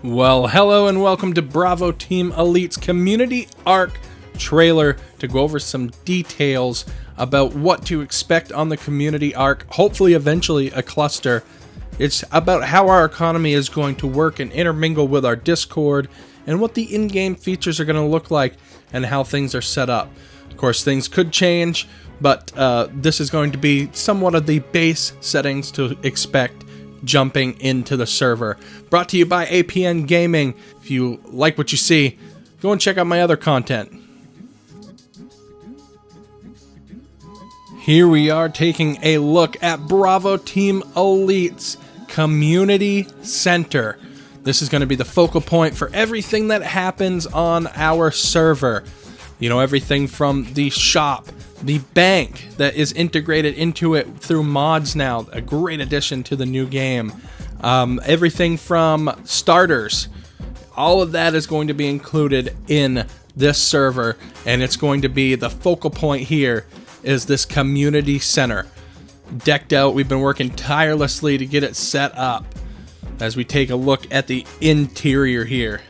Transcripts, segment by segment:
Well, hello and welcome to Bravo Team Elite's Community Arc trailer to go over some details about what to expect on the Community Arc, hopefully eventually a cluster. It's about how our economy is going to work and intermingle with our Discord, and what the in-game features are going to look like, and how things are set up. Of course, things could change, but this is going to be somewhat of the base settings to expect jumping into the server. Brought to you by APN Gaming. If you like what you see, go and check out my other content. Here we are taking a look at Bravo Team Elite's Community Center. This is going to be the focal point for everything that happens on our server. You know, everything from the shop, the bank that is integrated into it through mods now, a great addition to the new game. Everything from starters, all of that is going to be included in this server, and it's going to be the focal point here is this community center. Decked out, we've been working tirelessly to get it set up as we take a look at the interior here.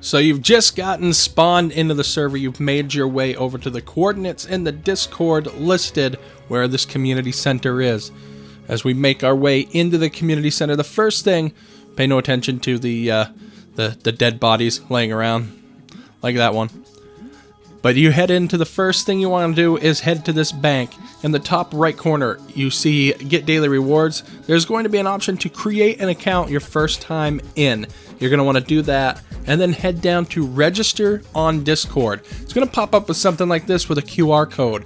So you've just gotten spawned into the server, you've made your way over to the coordinates in the Discord listed where this community center is. As we make our way into the community center, the first thing, pay no attention to the dead bodies laying around, like that one. But you head into the first thing you want to do is head to this bank. In the top right corner, you see Get Daily Rewards. There's going to be an option to create an account your first time in. You're going to want to do that, and then head down to Register on Discord. It's going to pop up with something like this with a QR code.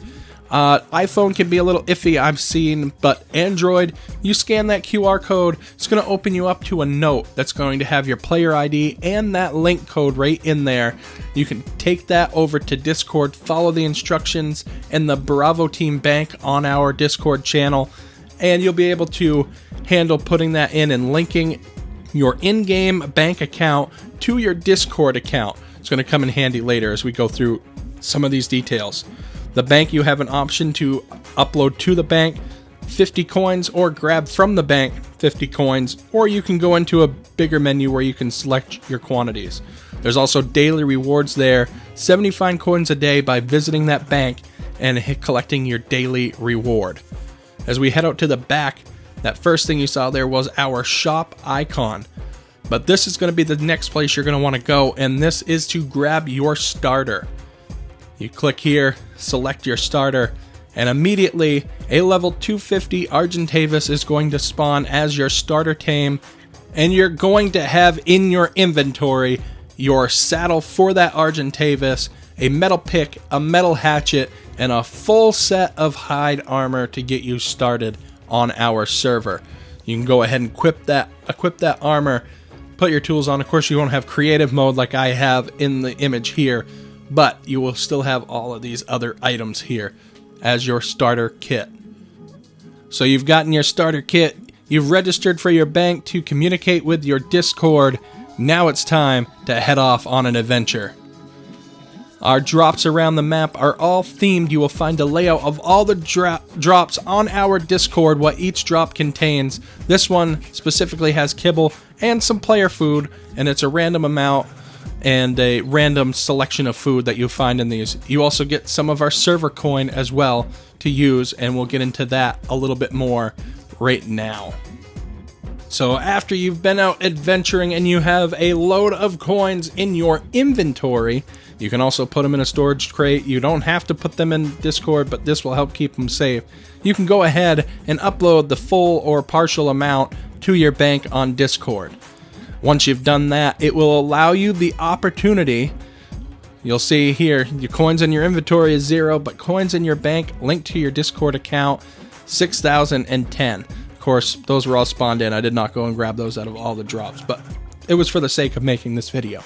iPhone can be a little iffy, I've seen, but Android, you scan that QR code, it's going to open you up to a note that's going to have your player ID and that link code right in there. You can take that over to Discord, follow the instructions in the Bravo Team Bank on our Discord channel, and you'll be able to handle putting that in and linking your in-game bank account to your Discord account. It's going to come in handy later as we go through some of these details. The bank, you have an option to upload to the bank 50 coins or grab from the bank 50 coins, or you can go into a bigger menu where you can select your quantities. There's also daily rewards there, 75 coins a day by visiting that bank and collecting your daily reward. As we head out to the back, that first thing you saw there was our shop icon. But this is going to be the next place you're going to want to go, and this is to grab your starter. You click here, select your starter, and immediately a level 250 Argentavis is going to spawn as your starter tame, and you're going to have in your inventory your saddle for that Argentavis, a metal pick, a metal hatchet, and a full set of hide armor to get you started on our server. You can go ahead and equip that armor, put your tools on. Of course, you won't have creative mode like I have in the image here, but you will still have all of these other items here as your starter kit. So you've gotten your starter kit, you've registered for your bank to communicate with your Discord. Now it's time to head off on an adventure. Our drops around the map are all themed. You will find a layout of all the drops on our Discord, what each drop contains. This one specifically has kibble and some player food, and it's a random amount and a random selection of food that you'll find in these. You also get some of our server coin as well to use, and we'll get into that a little bit more right now. So after you've been out adventuring and you have a load of coins in your inventory, you can also put them in a storage crate. You don't have to put them in Discord, but this will help keep them safe. You can go ahead and upload the full or partial amount to your bank on Discord. Once you've done that, it will allow you the opportunity. You'll see here, your coins in your inventory is 0, but coins in your bank linked to your Discord account, 6,010. Of course, those were all spawned in. I did not go and grab those out of all the drops, but it was for the sake of making this video.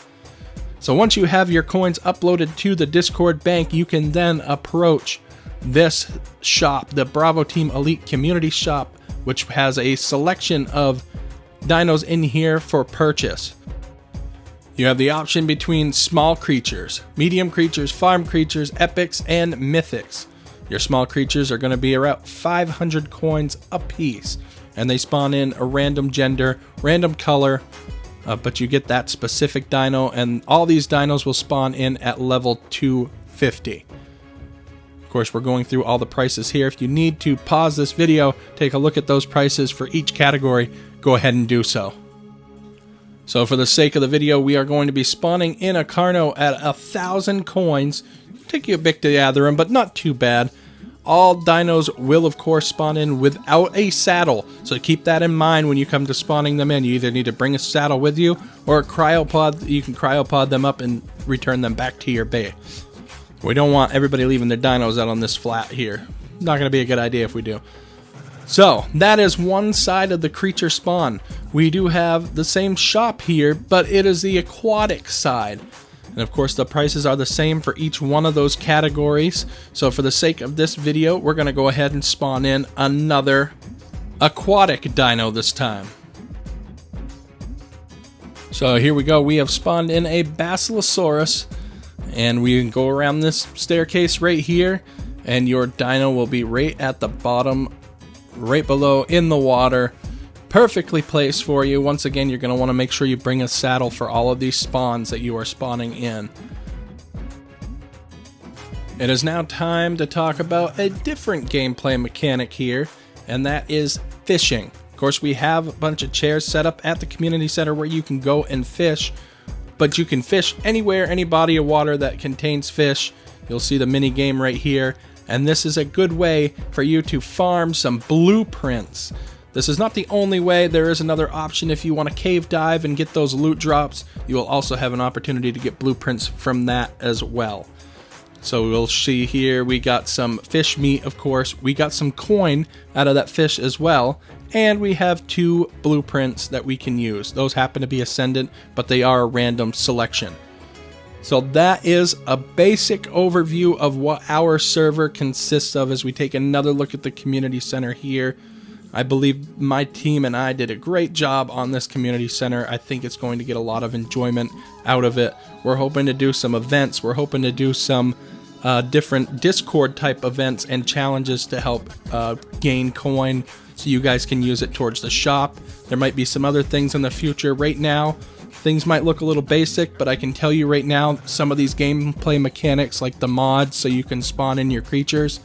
So once you have your coins uploaded to the Discord bank, you can then approach this shop, the Bravo Team Elite Community Shop, which has a selection of dinos in here for purchase. You have the option between small creatures, medium creatures, farm creatures, epics, and mythics. Your small creatures are going to be around 500 coins a piece, and they spawn in a random gender, random color, but you get that specific dino, and all these dinos will spawn in at level 250. Of course, we're going through all the prices here. If you need to pause this video, take a look at those prices for each category, go ahead and do so. So for the sake of the video, we are going to be spawning in a Carno at 1,000 coins. Take you a bit to gather them, but not too bad. All dinos will, of course, spawn in without a saddle, so keep that in mind when you come to spawning them in. You either need to bring a saddle with you, or a cryopod. You can cryopod them up and return them back to your base. We don't want everybody leaving their dinos out on this flat here. Not going to be a good idea if we do. So, that is one side of the creature spawn. We do have the same shop here, but it is the aquatic side. And of course, the prices are the same for each one of those categories. So for the sake of this video, we're going to go ahead and spawn in another aquatic dino this time. So here we go. We have spawned in a Basilosaurus, and we can go around this staircase right here, and your dino will be right at the bottom, right below in the water. Perfectly placed for you. Once again, you're going to want to make sure you bring a saddle for all of these spawns that you are spawning in. It is now time to talk about a different gameplay mechanic here, and that is fishing. Of course, we have a bunch of chairs set up at the community center where you can go and fish, but you can fish anywhere, any body of water that contains fish. You'll see the mini game right here, and this is a good way for you to farm some blueprints. This is not the only way. There is another option if you want to cave dive and get those loot drops. You will also have an opportunity to get blueprints from that as well. So we'll see here, we got some fish meat, of course. We got some coin out of that fish as well. And we have 2 blueprints that we can use. Those happen to be Ascendant, but they are a random selection. So that is a basic overview of what our server consists of as we take another look at the community center here. I believe my team and I did a great job on this community center. I think it's going to get a lot of enjoyment out of it. We're hoping to do some events. We're hoping to do some different Discord type events and challenges to help gain coin so you guys can use it towards the shop. There might be some other things in the future. Right now, things might look a little basic, but I can tell you right now, some of these gameplay mechanics like the mods so you can spawn in your creatures,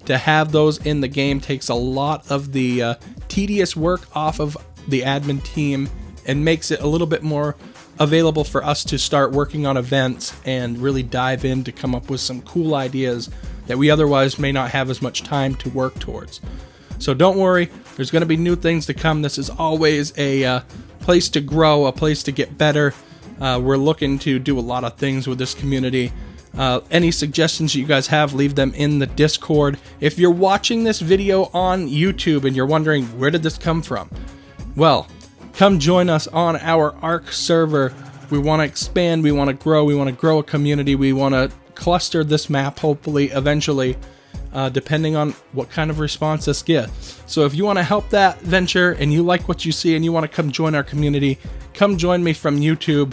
to have those in the game takes a lot of the tedious work off of the admin team and makes it a little bit more available for us to start working on events and really dive in to come up with some cool ideas that we otherwise may not have as much time to work towards. So don't worry, there's going to be new things to come. This is always a place to grow, a place to get better. We're looking to do a lot of things with this community. Any suggestions you guys have, leave them in the Discord. If you're watching this video on YouTube and you're wondering where did this come from, well, come join us on our ARK server. We want to expand, we want to grow, we want to grow a community, we want to cluster this map hopefully eventually, depending on what kind of response this gets. So if you want to help that venture and you like what you see and you want to come join our community, come join me from YouTube.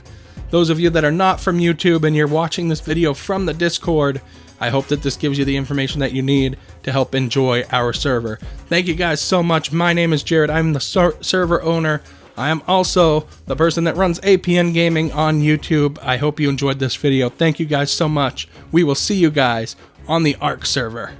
Those of you that are not from YouTube and you're watching this video from the Discord, I hope that this gives you the information that you need to help enjoy our server. Thank you guys so much. My name is Jared. I'm the server owner. I am also the person that runs APN Gaming on YouTube. I hope you enjoyed this video. Thank you guys so much. We will see you guys on the ARK server.